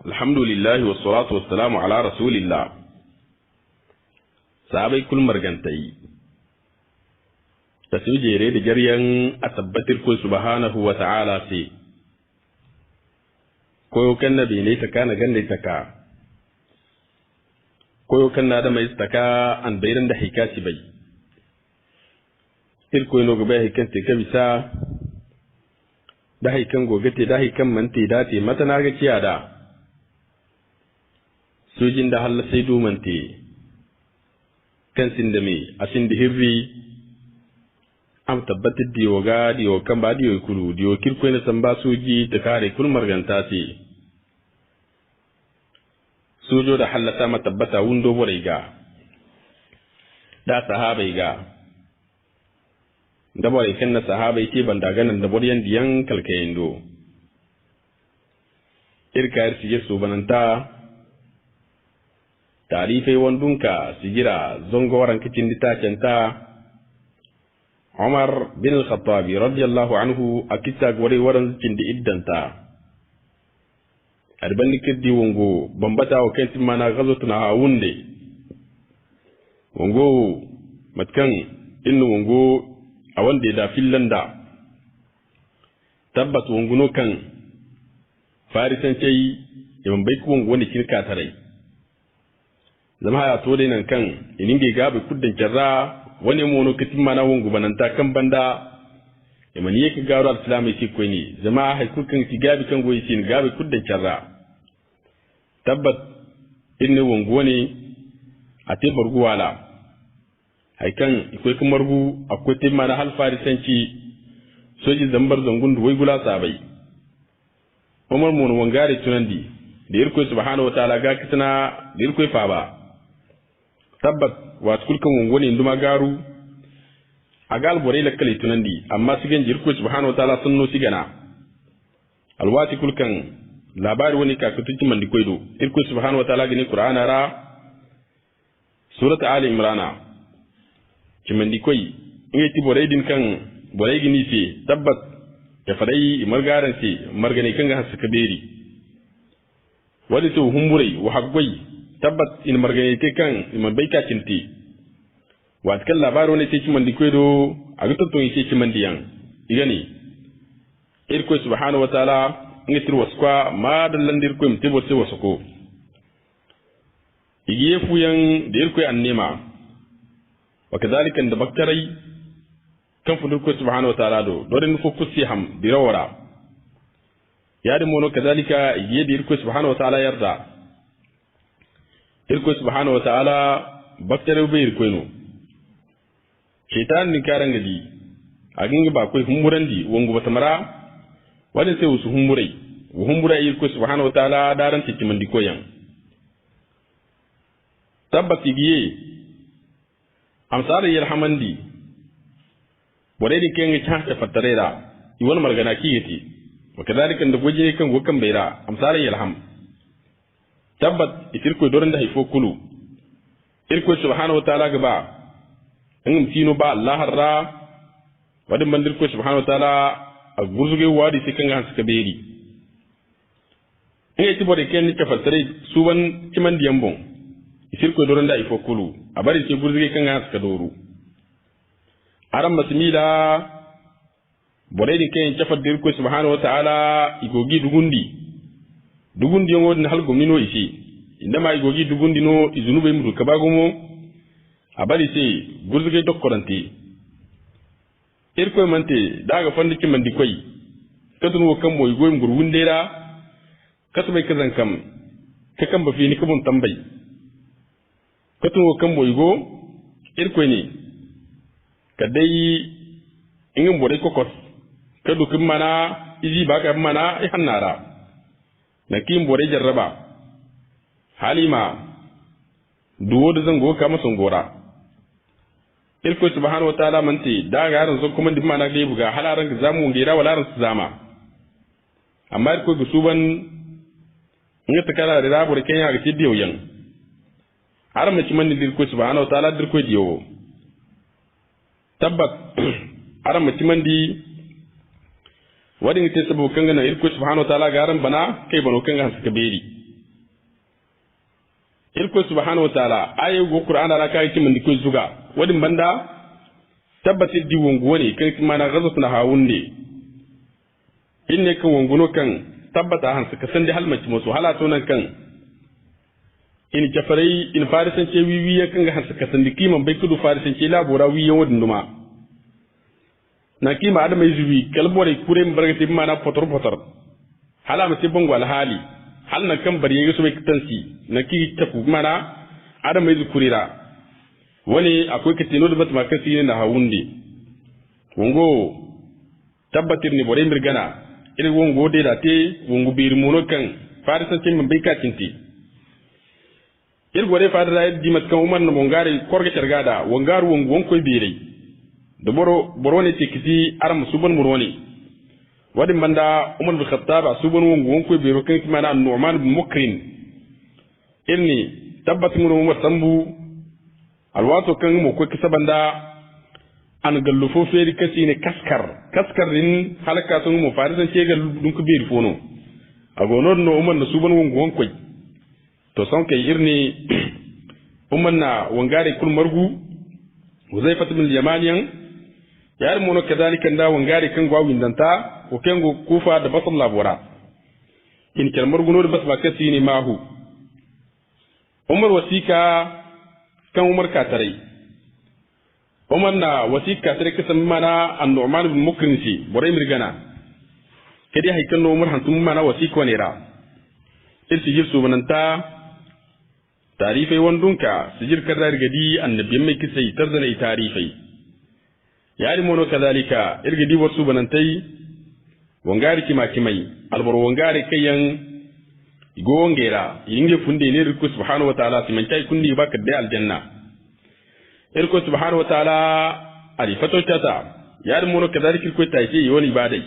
Alhamdulillahi wassalatu wassalamu ala rasulillah. Sahabai kul margantai ta su jere da jaryan a tabbatar ko subhanahu wa ta'ala sai koyo kan nabi ne ta kana gande ta ka koyo kan na da mai taka an bayran da hikasi bai irko no gobe hikan te ka bisa da hikan gogate da hikan mante da te mata na ga ciya da sojin da halla sai do mante kan sin da me asin da hirri am tabbatar da yoga da yo kan ba da yo kulu da yo kirko ne san ba soji ta kare kul marganta ce sojo da hallata ma tabbata wundo borai ga da sahabai ga da borai kan na sahabai ce ban daga nan da boryan diyan kalkayendo irka siye so bananta tarifai wandunka sigira zongo waran kicin ditacenta Umar bin al-Khattab radiyallahu anhu akita gore waran cindi iddanta arban likidi wongo bambata wa kai mana gazotuna hawunde wongo matkan innu wongo awande da finlanda tabbat wonguno kan farisan cey yaman bai ku wongo ne kirka tarai zama ya to dai nan kan ininge gabe kuddan jarra wani mono kitin mana wongu bananta kan banda yaman yake garo al-islami shi ko ni zama hay kukan ki gabe kan goyi sin gabe kuddan jarra tabbat inne wongu ne a te bargu wala hay kan ikoi kan margu akwai te mana hal farisanci soji zambar zangun duwai gula sabai Umar mono wangare tunandi da irko subhanahu wa ta'ala ga kitana da irko fa ba tabbat wato kulkan wongone nduma garu agal bore la kale tunandi amma sigen jirko subhanahu wa ta'ala sunno sigana alwati kulkan labari woni ka kutuci mandi koydo irko subhanahu wa ta'ala gini qur'ana ra surat ali imrana cimandi koy ngeti bore din kan bore gini fi tabbat ya fadai margaran fi margane kan ga haska beri wadi to humburai wa haggoi tabbat in margane ke kan in baika cinti wat kan labaro ne ce mandi koydo aga to ce mandi yan igani irko subhanahu wa ta'ala ngitir waskwa ma dallandir ko mtibo se wasako igiye fuyan da irko annema wa kadhalika da baktarai kan fudur ko subhanahu wa ta'ala do dorin fokusi ham dirawara yadi mono kadhalika igiye da irko subhanahu wa ta'ala yarda irko subhanahu wa ta'ala baktarai bai irko no shaitan ni karan gadi agin ba koi humurandi wongo batamara wani sai usu humurai wa humurai irko subhanahu wa ta'ala daran cikin mandi koyan tabbati giye amsar yarhamandi bore di kenga chanta fatarera iwan margana kiyati wa kadalika da goje kan gokan baira amsar yarham tabbat itirko doran da haifo kulu irko subhanahu wa ta'ala gaba in tino ba Allah harra wadin bandir ko subhanahu wa ta'ala a gurzuge wadi sai kan ga suka beri in yi bore ken ta fasare su ban kiman diyambon itirko doran da haifo kulu a bari sai gurzuge kan ga suka doru aran masmila bore di ken ta fadir ko subhanahu wa ta'ala igogi dugundi yongo hal gomino isi indama igogi dugundi no izunube mudu kabagomo abali sai gurzuge dokkorante irko mante daga fandi kimandi koy kadun wo kam moy goym gurwundera kasubay kazan kam ka kam ba fi ni kabun tambay kadun wo kam moy go irko ni kadai ingin bore kokos kadu kin mana izi baka mana ihannara nakim bore jarraba halima duwo da zango ka masun gora ilko subhanahu wa ta'ala manti da ga ran zo kuma dimma na ga buga halaran ga zamu ngira wala ran su zama amma ilko ga suban in ta kala da rabu da kenya ga tidiyo yan har mu ci manni ilko subhanahu wa ta'ala dirko diyo tabbat har mu ci mandi wadin te sabu kanga na ilko subhanahu wa ta'ala garan bana kai bano kanga suka beri irko subhanahu wa ta'ala ayu go qur'ana la kai kimin diko zuga wadin banda tabbati di wongo ne kai mana gazat na hawunde inne kan wongono kan tabbata han suka san da halmaci musu halato nan kan in jafarai in farisan ce wiwi ya kan ga han suka san dikiman bai kudu farisan ce labora wiyan wadin duma na kima adama yuzubi kalbore kure mbargati mana potor hala ma ce bango alhali hal na kan bari yaga so bai kitansi na ki tafu mana adama yuzu kurira wani akwai kitino da batma kasi ne na hawunde wongo tabbatir ni bore mirgana irin wongo de da te wongo bir mono kan farisan ce bai ka tinti irgore fadara di mat kan umar na mongare korga tergada wongaru wongo won koy bire da boro ne te kiti aram suban muroni wadin banda umar bin khattab suban wongo won koy bire kan kimana nu'man bin mukrin irni tabbat mun umar sambu alwato kan mo ko kisabanda an gallufo feri kasi ne kaskar din halaka sun mu farisan ce ga dun ku bire fono agono no umar na suban wongo won koy to son kai irni umman na wangare kul margu Huzaifa bin Yamaniyan yar mono kadalika nda wangare kan gwawin danta ko kengo kufa da basal labora in kal margu no bas bakati ni mahu Umar wasika kan Umar katarai Umar na wasika tare kasan mana an-Nu'man bin Mukrinsi borai mirgana kadi haikan Umar hantum mana wasika ne ra irtijir subananta tarifai wandunka sijir kadar gadi annabiyan mai kisai tarzana tarifai yari mono kadalika irgadi wasu banantai wangari kimai albar wangari kayan igo wangera yinge funde ne irko subhanahu wa ta'ala siman kai kundi baka da aljanna irko subhanahu wa ta'ala ali fatota yari mono kadalika irko taike yoni ibadai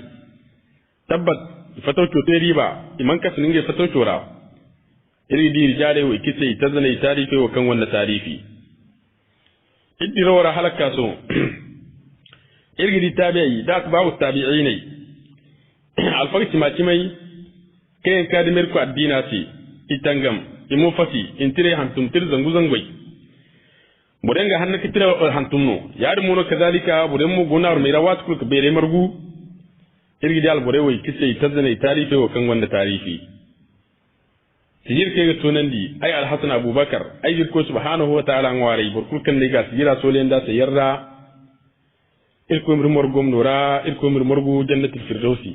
tabbat fatoto te riba iman kasu nge fatoto ra iri di rijale wa kise tazana tarifi wa kan wannan tarifi iddi rawara halaka so iri di tabi'i da ba tabi'i ne alfaqti ma kimai kayan kadimir ku addina ce itangam imo fasi intire hantum tir zangu zangwai burenga hanna kitira hantum no yar mono kazalika buren mu gonar mai rawat ku bere margu iri di albore wa kise tazana tarifi wa kan wannan tarifi sijir ke ga tonandi ay alhasan abubakar ay jirko subhanahu wa ta'ala ngwari burkul kan ne ga sijira solen da sayarra ilko mir morgom nura ilko mir morgu jannatul firdausi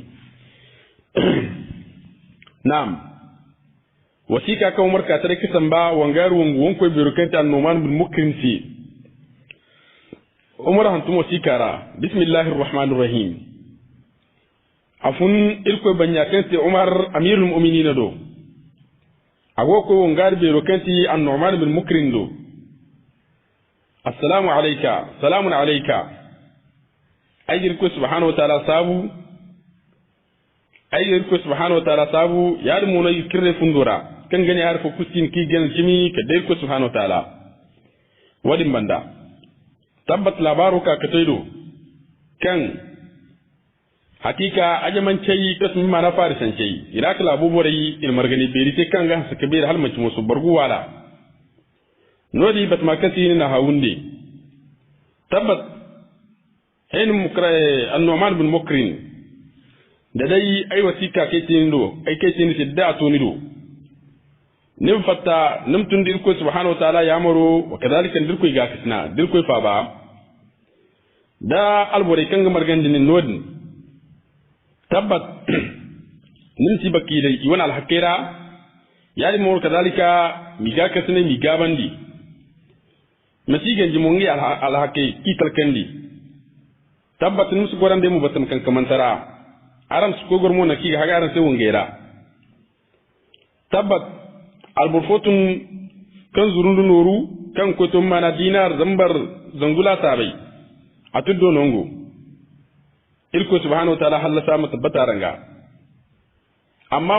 nam wasika ka umar ka tare kisan ba wangaru won ko birukanta an-numan bin mukrinsi umar hantum wasikara bismillahir rahmanir rahim afun ilko banya kan umar amirul mu'minin do agoko ngar be rokanti an-Nu'man bin Mukrin do assalamu alayka salamun alayka ayyir ko subhanahu wa ta'ala sabu yar mu no yikre fundura kan gani har ko kustin ki gen jimi ka dai ko subhanahu wa ta'ala wadin banda tabbat labaru ka kataido kan hakika ajaman cai kasmi mana farisan cai iraka labuburai ilmargani berite kanga suka ber halmaci musu bargu wala nodi bat makasi na hawunde tabbat hain mukra an-Nu'man bin Mukrin da dai ai wasika kai tindo ai kai tin sidda to nido nim fatta nim tundir ko subhanahu wa ta'ala ya maro wa kadalika dirko ga kisna dirko fa ba da alborai kanga margandin nodin tabbat nimsi bakki dai iwan alhaqira yari mo kadalika miga kasne miga bandi masigan jimongi alhaqi kital kandi tabbat nimsu gorande mu batam kan kamantara aram su kogor mo naki haga aran se wongera tabbat alburfotun kan zurundu noru kan kotum mana dinar zambar zangula sabai atuddo nongo ilko subhanahu wa ta'ala halla sama tabbata ranga amma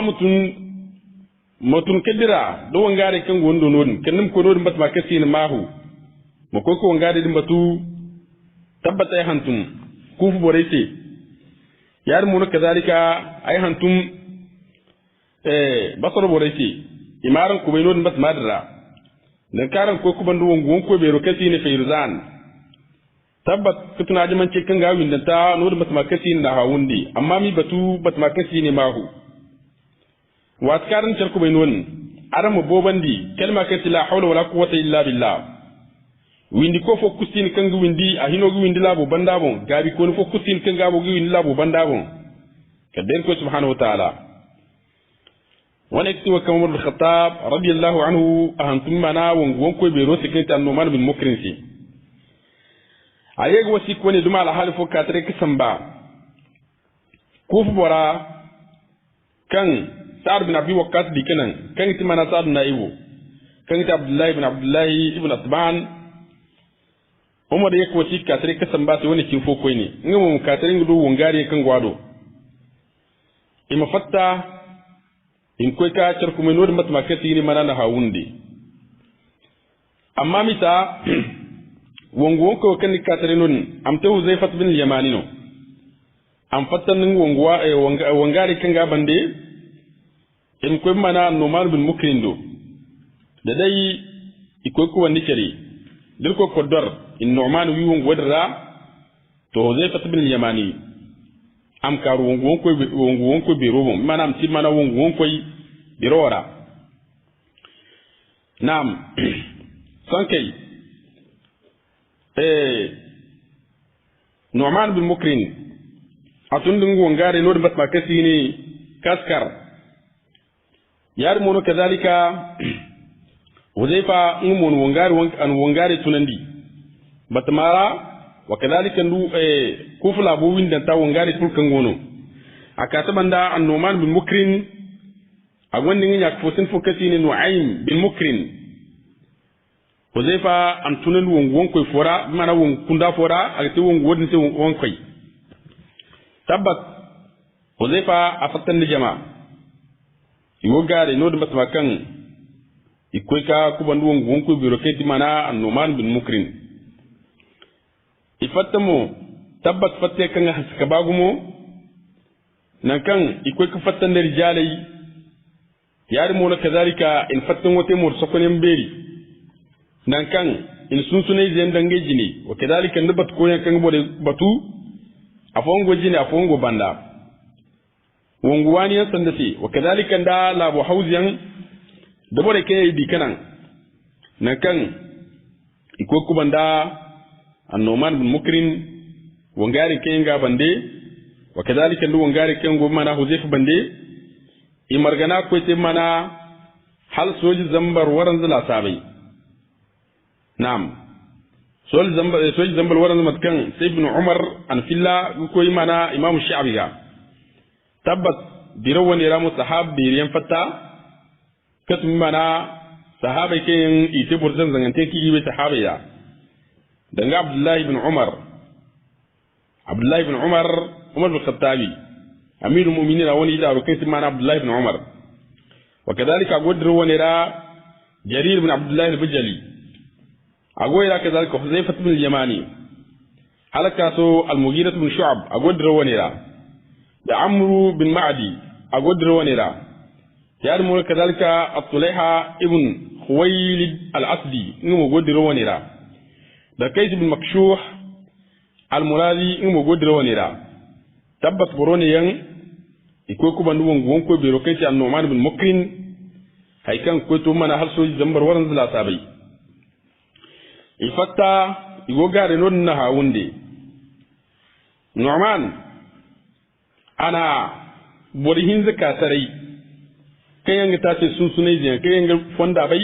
mutun kadira do wangare kan gondo nodin kanum ko nodin batma kasina mahu mako ko wangare din batu tabbata ay hantum kufu borete yar mu kazalika ay hantum basar borete imaran ko bai nodin batma dira dan karan ko ku bandu wongu ko be ro kasi ne fayruzan tabbat kutuna ji man ce kan ga winda ta nur batma kasi na hawundi amma mi batu batma kasi ne mahu wat karan cer ko be non aram bobandi kalma kasi la hawla wala quwwata illa billah windi ko fo kustin kan gu windi a hino gu windi labo banda bon gabi ko fo kustin kan ga bo gu windi labo banda bon kaden ko subhanahu wa ta'ala ونكتب كما عمر الخطاب رضي الله عنه أهنتم منا ونكو بيروس كنت النعمان بن مكرنسي أيق وسيكوني دم على حال فكاتريك سنبا كوف برا كان سعد بن أبي وقاص دي كان تمنا سعد نايبو كان عبد الله بن ابن أطبان عمر يك وسيك كاتريك سنبا سوني كيفو كويني نعم كاتريك دو ونغاري كان غوادو إما فتا in koy ka cer ko menor mat makati ni manana hawundi amma mita wongo ko kan ka tare non am taw Huzaifa bin Yamani no am fatan wongwa wongari kan ga bande in koy mana Nu'man bin Mukrindo da dai ikoy ko wani ceri dir ko kodor in Nu'man wi wongo dara to Huzaifa bin Yamani am karu wongo ko be robo manam ti mana wongo ko birora nam sankay Nu'man bin Mukrin atun dungu ngare no bat makasi ni kaskar yar mono kadalika Huzaifa ngumon wongare tunandi batmara wa kadalika ndu kufla bo winda ta wongare tulkan gono akata banda an-Nu'man bin Mukrin agwandi nginya fosin fokasi ni Nu'aym bin Mukrin Huzaifa an tunan won koy fora mana won kunda fora agati won wodin te won koy tabbat Huzaifa afatan ni jama yogare no dum batmakan ikoy ka kubandu won koy biro keti mana an-Nu'man bin Mukrin ifatamo tabbat fatte kan haska bagumo nan kan ikoy ka fatan der jalai yari mo kazalika in fatan wote mo sokonen beri nan kan in sunsunai zen dange jini wa kazalika ndabat ko yan kan bode batu afongo jini afongo banda wongu wani yan sandati wa kazalika nda labo hausiyan da bode ke di kanan nan kan ikoy ku banda an-Nu'man bin Mukrin wongari kenga bande wa kadhalika ndu wongari kengo mana Huzaifa bande imargana ko te mana hal soji zambar waran zala sabai na'am soji zambar waran matkan sai ibn Umar an filla ko mana Imam Sha'biga tabbat birawani ramu sahabi riyan fatta katum mana sahabai ken ite burzan zangante ki ibe sahabaya danga Abdullahi ibn Umar Umar bin Khattabi amirul mu'minin wani da rukai mana Abdullahi ibn Umar wa kadhalika godro wani ra Jarir ibn Abdullah al-Bajali agoyra kadhalika Huzaifa ibn al-Yamani halaka so al-Mughira ibn Shu'ab agodro wani ra da Amr bin Ma'di agodro wani ra yar mu kadhalika At-Tulayha ibn Khuwaylid al-Asdi ngumo godro wani ra da Kais bin Makshuh al-Muradi ngumo godro wani ra tabbat borone yan iko ku bandu won ko biro kai an-Nu'man bin Mukrin haikan ko to mana har so zambar waran zala sabai ifatta igo gare non na hawunde Nu'man ana borihin zakatarai kayan ta ce sun sunai jiyan kayan fonda bai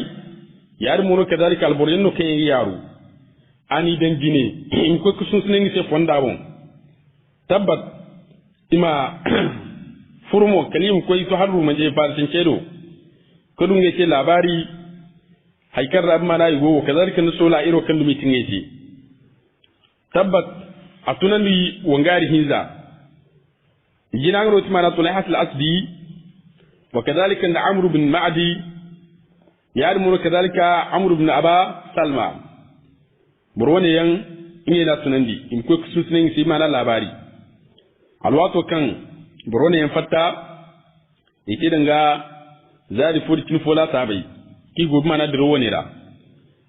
yar mu no kadalika al-borin no kayan yaro ani dan jine in ko sun sunai ce fonda bon tabbat ima furmo kalim koy to harru manje farsin cedo ko dum yake labari haikar rab mana yugo kazalika no sola iro kan dum tingeci tabbat atunani wangari hinza jinangro timana Tulayha al-Asdi wa kadhalika Amr bin Ma'di yarmu kadhalika Amr bin Aba Salma burwone yan ina tunandi in ko kusunin si mana labari alwato kan burone yan fatta yake danga zari furtin fola sabai ki gobe mana diro woni ra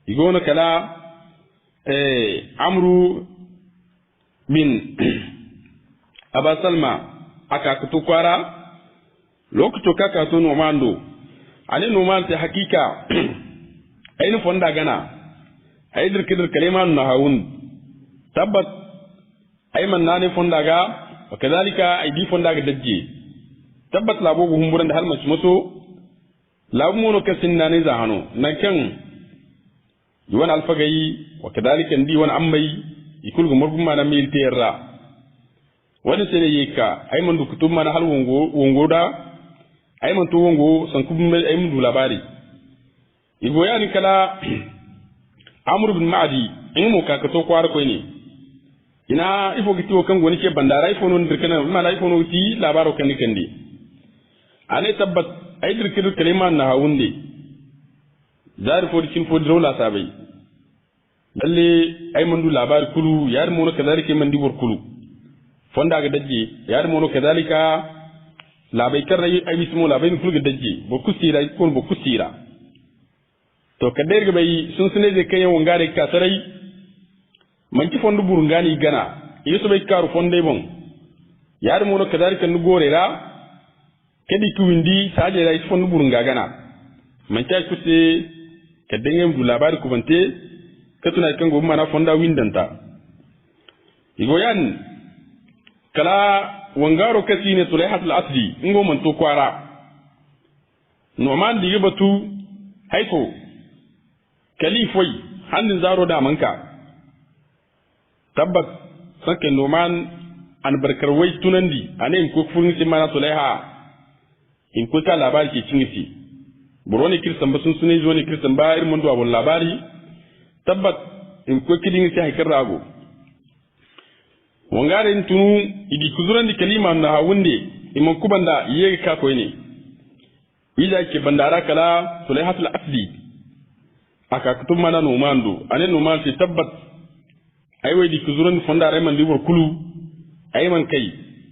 igono kala amru bin aba salma aka kutu kwara lokacin kaka to nomando ani noman ta hakika ainihin fonda gana ai dirkidir kaliman na hawun tabbat ai man nane fonda ga wakadalika ai di fonda ga dajje tabbat labo go humburan da har mace maso labu mono kasin nane za hano nan kan yuwan alfagayi wakadalika ndi wani ammai ikul gumurgum mana mil terra wani sene yeka ai man dukutum mana hal wongo da ai man to wongo san kubum ai mun du labari igo yani kala amr bin ma'di in mo ka to kwar ko ni ina ifo giti o kan goni ke bandara ifo non dirkana mala ifo no ti labaro kan kandi ane tabbat ai dirkiru kaliman na hawunde zari fo dikin fo drola sabai lalle ai man du labari kulu yar mo no kadalike man di wor kulu fonda ga dajje yar mo no kadalika labai karrai ai bismo labai ni fulga dajje bo kusira ko bo kusira to kader ga bai sun sune je kayan wangare ka sarai man ki fondu burungani gana yeso bai karu fonde bon yar mo no kadalika nu gorera kedi ku windi saje rai fondu burunga gana man ta kusse kadengem du labari ku bante katuna kan go mana fonda windanta igoyan kala wangaro kasine sulaihat al-asli ngo man to kwara noman digi batu haifo kalifoi hannun zaro da manka tabbas sanke noman an barkarwai tunandi ane in ko furin sin mana sulaiha in ko ka labari ke cingisi buroni kirsan ba sun sune zo ne kirsan ba irin mun duwa labari tabbas in ko kidin sai haikar rago wangare tunu idi kuzuran di kalima na hawunde imman kubanda yega ka koy ne ida ke bandara kala sulaihatul asli aka kutum mana no mando ane no man fi tabbat ay way di kuzuran fondare man libur kulu ay man kai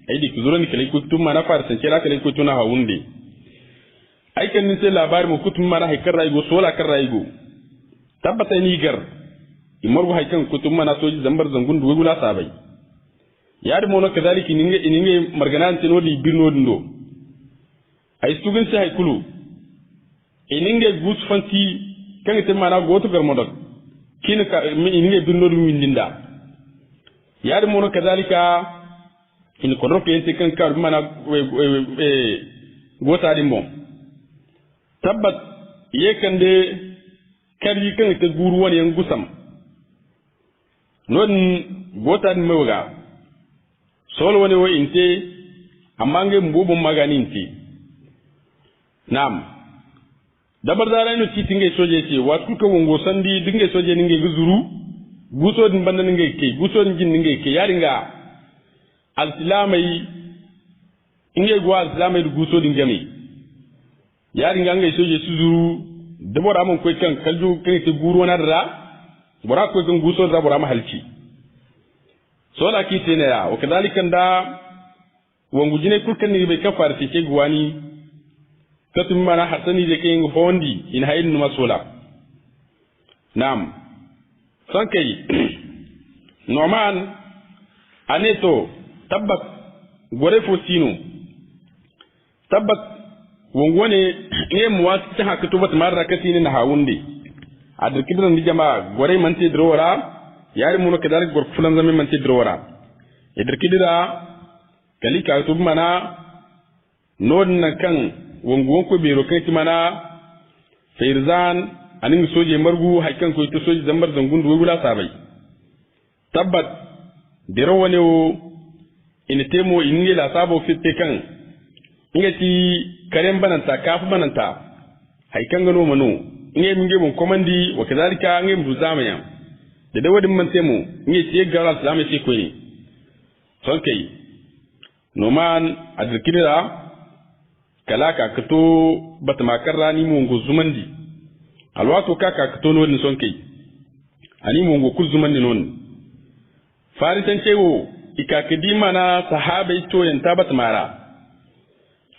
ay di kuzuran kala ko kutum mana far san kala kala ko tuna hawunde ay kan ni sai labar mu kutum mana haikar raygo sola kar raygo tabbata ni gar imargo haikan kutum mana soji zambar zangun duwe gula sabai yari mono kadhalika ininge marganan tino di birno ndo ay stugin sai kulu ininge gus fanti kan te mana goto gar modok kin ka ininge birno dum windinda yari mono kadhalika in ko roke ente kan ka mana gota di mbon tabbat yekande kari kan te guru woni en gusam non gota di mewga solo wani wo inte amma nge mbubun magani inte nam dabar zara no titinge soje ce watu ko wongo sandi dinge soje ninge guzuru guso din banda ninge ke guso din jin ninge ke yaringa al-islamai inge gwa al-islamai guso din gami yaringa nge soje suzuru dabor amon koy kan kalju kan te guru na dara bora koy kan guso da bora mahalci sola kitene ya wakadhalika nda wangu jine kulkan ni be kafar ti ke gwani katum mana hasani je ke ngu fondi in hayin numa sola nam sankai norman aneto tabbak gore fosino tabbak wangu ne ne muwati ta hakatu bat marra kasini na hawunde adirkidran ni jama gore mante drora yari muno kadalik gor fulan zame man tidrora idirkidira kalika tub mana non na kan wongon ko biro kai mana fairzan anin soje margu haikan ko to soje zambar zangun do wula sabai tabbat diro wane o in temo in la sabo fitte kan ingati karen bananta kafu bananta haikan gano mano inge minge bon komandi wa kadalika nge mbuzamaya da dawadin man temo nge tiye gara salama ce ko ni son kai noman adikira kalaka kato batmakar rani mungo zumandi alwato kaka kato no ni son kai ani mungo kul zumandi non faritan cewo ikakidima na sahabai to yanta batmara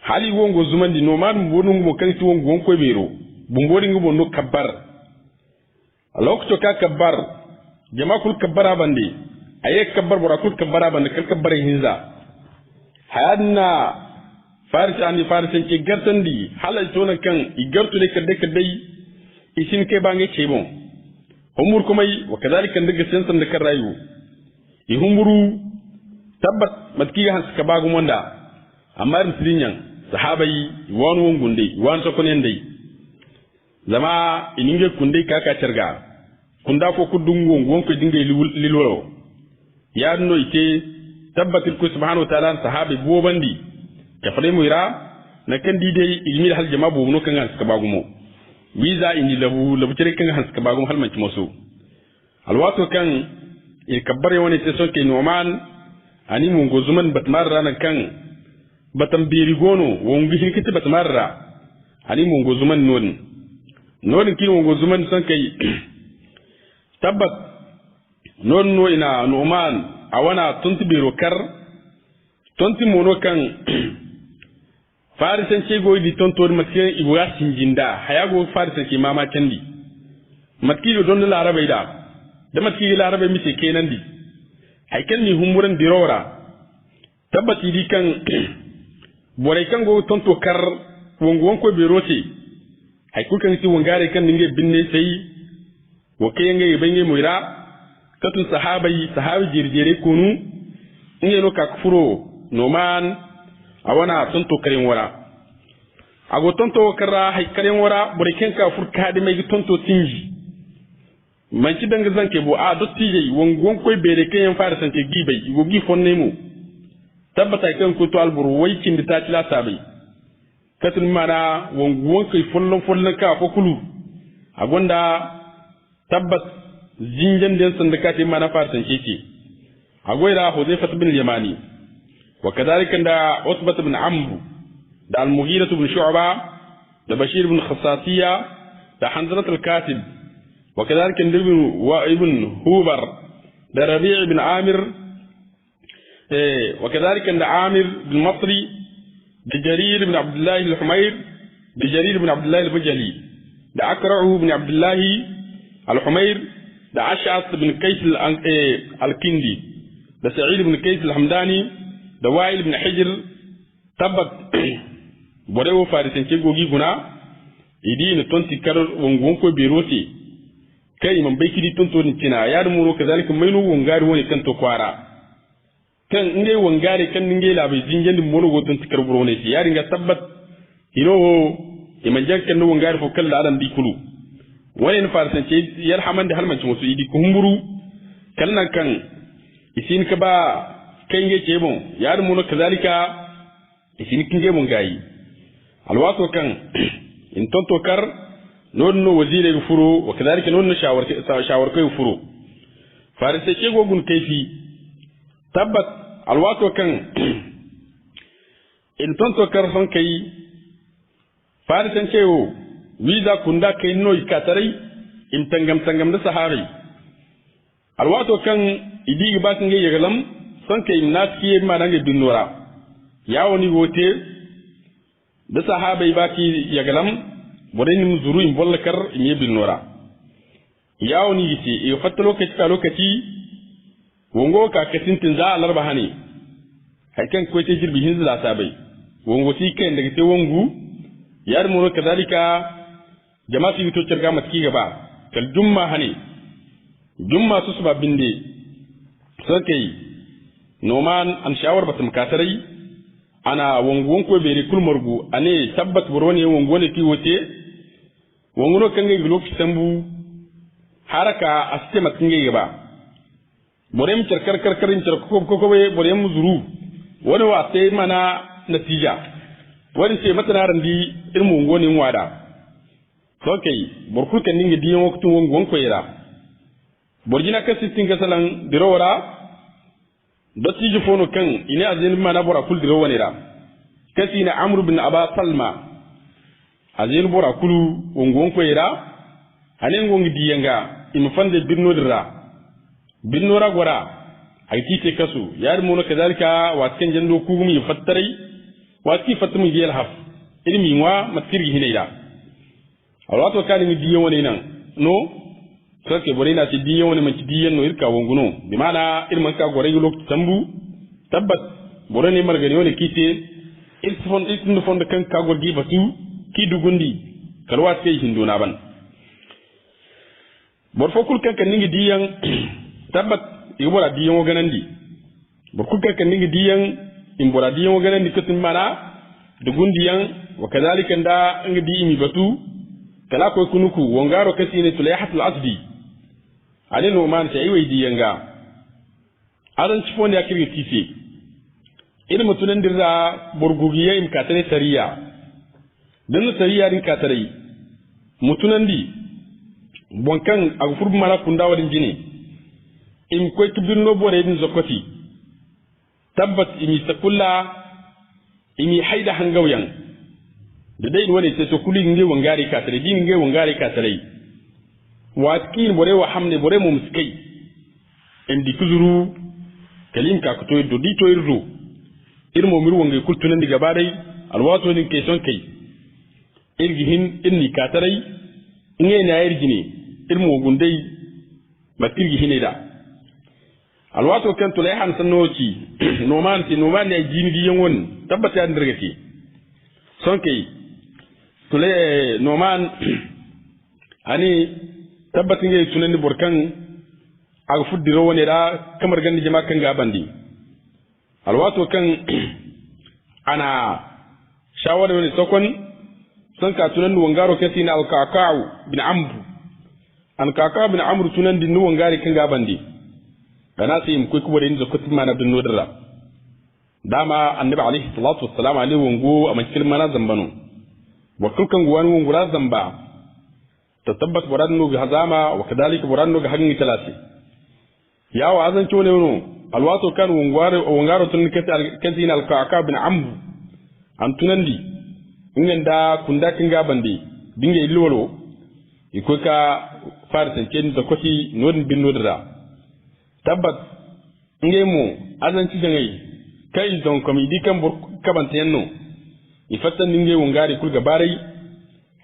hali wongo zumandi noman bonungo kan ti wongo ko bero bumbori ngo bonno kabbar lokacin ka kabbar jama'a kul kabbara bande aye kabbar bora kul kabbara bande kal kabbare hinza hayadna farisani farisan ke gartandi halal tona kan igartu le kadde isin ke bange cebon humur kumai wa kadhalika ndaga sensan da kan rayu i humuru tabbat matki hans ka bagu monda amma irin sirinyan sahabai wani wongunde wani sokonen dai zama ininge kunde kaka cerga kunda ko kudungo wonko dinge lilolo ya no ite tabbatil ku subhanahu wa ta'ala sahabi bo bandi ka fare mu ira na kan dide ilmi hal jama bo no kan hans ka bagu mo wiza inni labu tere kan hans ka bagu hal man ci moso alwato kan il kabbare woni te sonke noman ani mu gozuman batmar rana kan batam biri gono wongi hinkiti batmarra ani mu gozuman non kin wongo zuman san kai tabbat non no ina nu'man awana tunti biro kar tonti mono kan farisan ce go di tontor matke ibuya sinjinda hayago farisan ke mama kandi matki do don larabai da matki larabai mi ce kenan di haikan ni humuran dirora tabbati di kan bore kan go tonto kar wongo wonko biro ce hay kukan si wongare kan ninge binne sai wo kayenge benge muira katun sahabi jirjere kunu inge no kakfuro noman awana tonto karen wara ago tonto kara hay karen wara buriken ka furka de mai tonto tinji manci danga zanke bo a dottije wongon koy bere kayen fara sanke gibai go gi fonne mu tabbata kan ko to alburu wai kin ta tila sabai katun mana wongon kai follon ka fa kulu agonda tabbat jinjan den sandakati mana farsan keke agoira Hudayfa bin Yamani wa kadhalika da Utbah bin Amr da Al-Mughira bin Shu'ba da Bashir bin Khassasiya da Hanzalat al-Katib wa kadhalika ibn Hubar da Rabi' bin Amir wa kadhalika da Amir bin Masri da Jarir bin Abdullah al-Humayr da Jarir bin Abdullah al-Bajali da Akra'u bin Abdullah al-Humayr da Ash'ath bin Qays al-Kindi da Sa'id bin Qays al-Hamdani da Wa'il bin Hijr tabbat borewo farisan ke gogi guna idi ne tonti kar wongon ko berote kai man bai kidi tonto ni kina ya da muro kazalika mainu wongari woni kan to kwara kan nge wongari kan nge labai jinjandi mono go tonti kar burone ci ya ringa tabbat hino e man jankan no wongari fo kala adam di kulu wani farisan ke yarhaman da halman ci musu idi ko humburu kalnan kan isin ka ba kai nge ce bon ya da muro kazalika isin kinge mon gayi alwato kan in tonto kar non no wazire furo wa kadalika non shawar kai furo farisa ke gogun kaifi tabbat alwato kan in tonto kar son kai farisan ke wo wiza kunda kai no ikatarai in tangam da sahari alwato kan idigi ba kan ga galam son kai naski ma dange binnora yawo ni wote da sahabai baki ya galam boden nim zuru in bollakar in yebin nora yawo ni gice e fatta lokaci wongo ka katintin za alarba hani hakan ko te jirbi hin za sabai wongo ti kai daga te wongu yar mu kadalika jama'a su to cirga matki gaba kal jumma hani jumma su suba binde sakai noman an shawar batum katarai ana wongon ko bere kulmargu ane tabbat borone wongon ki wote wongono kange glo kisambu haraka aste makinge ba borem karkarin ko borem zuru wani wa sai mana natija wani sai matana randi irmu wongonin wada okay borku kan ninge diyon waktu wongon ko yira borjina kasistin gasalan dirowara dotti ji fono kan ina azin mana bora kul diro wanira kasi na Amr bin Aba Salma azin bora kulu wongon ko ira anen gongi diyanga im fande binnora gora ay tite kasu yar mono kadalika watken jando kugumi fattarai wati fatmu yel haf ilmi wa matkiri hinayda alwato kan mi diyo woni nan no sanke bore na ti diyan wani manci diyan no irka wonguno bi mana irman ka gore yulo tambu tabbat bore ne margani wani kite ilfon fon kan ka gorgi batu ki dugundi kalwat kai hinduna ban bor fokul kan kan ningi diyan tabbat ibora diyan woganandi bor kul kan ningi diyan imbora diyan woganandi kutin mana dugundiyan wa kadhalika nda ngi di imi batu kala ko kunuku wongaro kasine tulayhatul asdi ale no man sai wai diyanga adan cifon ya kirgi tife irin mutunan dirra burgugiya im katare sariya dan sariya din katare mutunan di bonkan agfur mara kunda wadin jini im ko kibinno bore din zokoti tabbat imi sakulla imi haida hangawyan da dai wani sai to kuli nge wangari katare din nge wangari katare watkin bore wa hamne bore mu muskai indi kuzuru kalim ka kuto do di to irzo irmo mir wonge kultunan diga badai alwato din ke son kai irgihin inni katarai nge na irgine irmo gundai matirgi hinida alwato kan to lay han sanoci noman ne jini di yewon tabbata an dirgati son kai to lay noman ani tabbatin yayi tunani burkan aga fuddiro woni da kamar gandi jama kan gabandi alwato kan ana shawara woni sokon san ka tunan wangaro kasi na alkakau bin amr an kaka bin amr tunan din wangari kan gabandi kana sai mu kuwa da inda kutin mana bin nodara dama annabi alaihi salatu wassalam alaihi wango a makil mana zambano wa kulkan guwan wangura zamba تثبت برانو بهزامة وكذلك برانو بحجم ثلاثة. يا وعزن شو نيونو الواتو كان وانغارو تنكتين الكعكا بن عمرو عن تنندي إن دا كندا كنجا بندي دينجي اللولو يكوكا فارسن كين تكوتي نود بن نودرا تبت إنجيمو عزن تجنعي كاي زون كميدي كم كبنتينو يفتن دينجي وانغاري كل جباري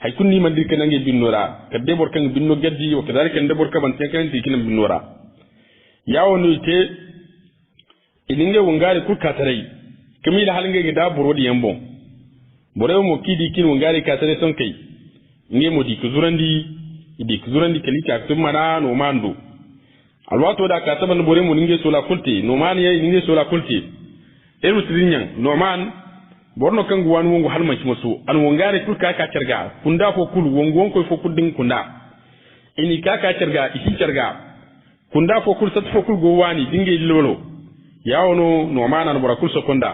hay kunni man dir kanange binnora kadde bor kan binno gaddi o kadalika nde bor kaban tenkan dikin binnora yawo no te ininge wongari ku katarai kamila halinge ga da borodi yambo bore mo kidi kin wongari katare son kai nge mo di kuzurandi kalika tumana no mando alwato da kataban bore mo ninge sola kulti no man ye ninge sola kulti elu tirinyan no man borno kan guwan wongo halman ci maso an wongare kul ka cerga kunda ko kul wongo ko fo kuddin kunda ini ka cerga isi cerga kunda ko kul sat fo kul go wani dinge lolo yawono no manan bora kul sekonda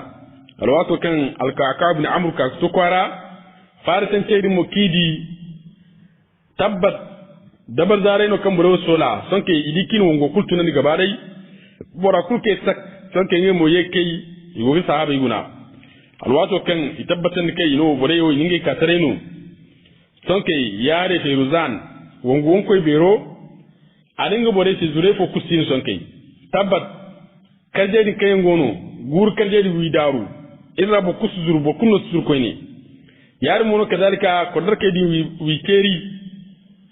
alwato kan alkaka ibn amr ka to kwara farisan tedi mo kidi tabbat dabar zare no kan boro sola sonke idikin wongo kul tunani gaba dai bora kul ke sak sonke ngemo yekei yogi sahaba iguna alwato kan itabbatan kai no boreyo ninge katareno sonke yare Feruzan wongon koy bero aninga bore ci zure fo kusin sonke tabbat karjedi kay ngono gur karjedi widaru irra bo kusuzur bo kunno sur koyni yar mono kadalika ko darke di wi keri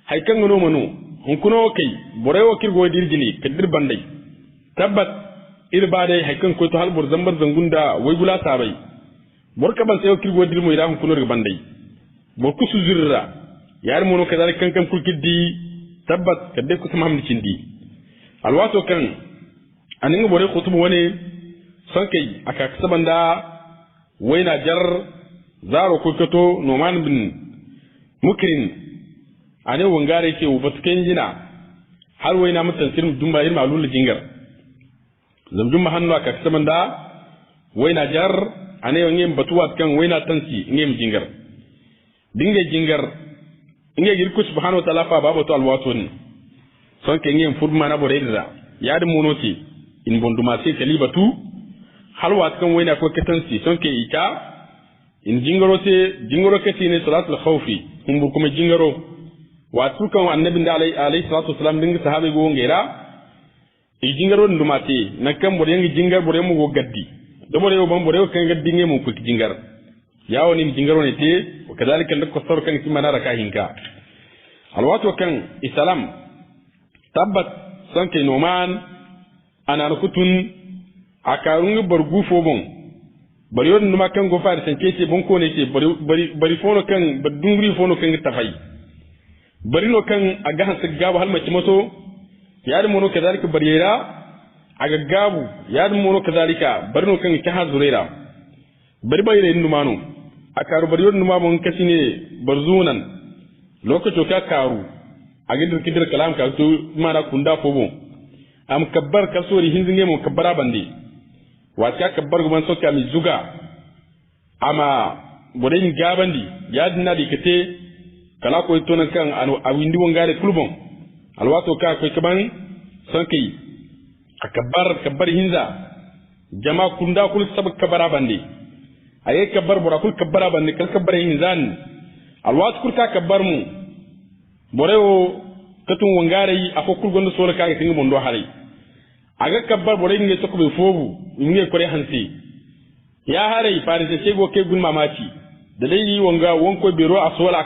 hay kan ngono mano on kuno kay boreyo kirgo dirjini kadir bandai tabbat irbade hay kan koy to halbor zambar zangunda way gula sabai borka ban sayo kirgo dirmo ida hun kunor bandai bor kusu zurra yar mono kadalika kan kulkiddi tabbat kadde ku tamam cindi alwato kan aninga bore khutubu wone sankai aka kasabanda waina jar zaro ko kato noman bin mukrin ane wangare ke ubatken jina har waina mutan sirmu dumba irma lulu jingar zamjum hannu aka kasabanda waina jar ane ngem batuwat kan waina tansi ngem jingar dinga jingar inge girku subhanahu wa ta'ala fa babo to alwato ni sonke ngem furma na boreda yaade monoti in bonduma se kalibatu halwat kan waina ko ketansi sonke ita in jingaro kati ne salatul khawfi kumbu kuma jingaro watu kan annabi da alayhi salatu wasalam dinga sahabe go ngera e jingaro ndumati nakam bore ngi jingar bore mu go gaddi do bore yo bam bore kan gaddi ngemu ko jingar yawo ni jingaro ne te kadalika ndak ko sor kan ki manara ka hinka alwatu kan islam tabbat sanke noman ana kutun akarungu bargu fobon bari yon numa kan go fari sanke ce bon ko ne ce bari fono kan badungri fono kan tafai bari no kan aga hansa gabu hal mace maso yadin mono kadalika bariyera aga gabu yadin mono kadalika bari no kan ta hazurera bari bayre numano akaru bari yon numa bon kasine barzunan lokato ka karu agidir kidir kalam ka to mana kunda fobo am kabbar kasori hinzinge mo kabbara bandi wata kabbar guman soka mi zuga ama boden gabandi yadina dikete kala ko to nan kan anu awindi wongare kulbon alwato ka ko kaban sanki kabbar hinza jama kunda kul sab kabara bandi aye kabbar bora kul kabara bandi kal kabbar hinzan alwato kul ka kabbar mu borewo katun wongare yi afo kul gondo solo ka tingi mondo hali aga kabbar bore nge to ko be fobu nge kore hansi ya hare farise cego ke gun mamaci da dai yi wonga wonko biro a sola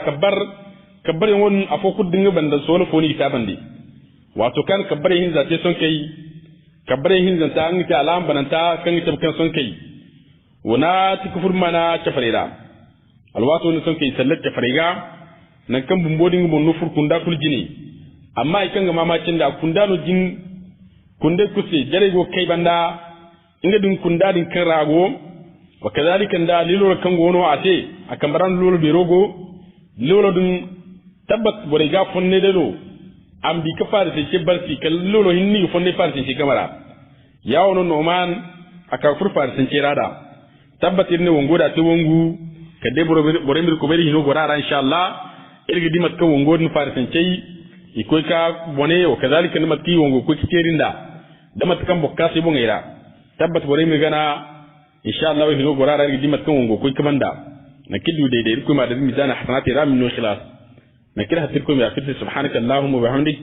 kabbar won afo kudin banda solo foni ta bandi wato kan kabbar hin zate son kai kabbar hin zanta an ta alam bananta kan ta kan son kai wana tikufur mana chafarira alwato ne son kai sallat chafariga nan kan bumbodin mun nufur kunda kul jini amma ikan ga mamacin da kunda no jin kunde kusi jare go kai banda inga dun kunda din kan rago wa kadhalika nda lilo kan gono ate akambaran lolo birogo lolo dun tabbat bore ga fonne de do am bi ka fare se barsi kal lolo hinni fonne fare se kamara yawono noman aka fur fare se rada tabbat irne wongo da to wongu kade bore mir ko beri hino gorara inshallah irgi dimat ka wongo dun fare se ikoy ka bone wa kadhalika nimat ki wongo ko kerinda damat kan bokka se bo ngira tabbat bore mir gana inshallah wa hino gorara irgi dimat kan wongo ko kamanda nakidu de ko ma da mizana hasanati ram no khilas نكره تلكم يا فتي سبحانك اللهم وبحمدك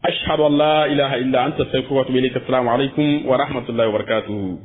أشهد أن لا إله إلا أنت استغفرك وأتوب إليك السلام عليكم ورحمة الله وبركاته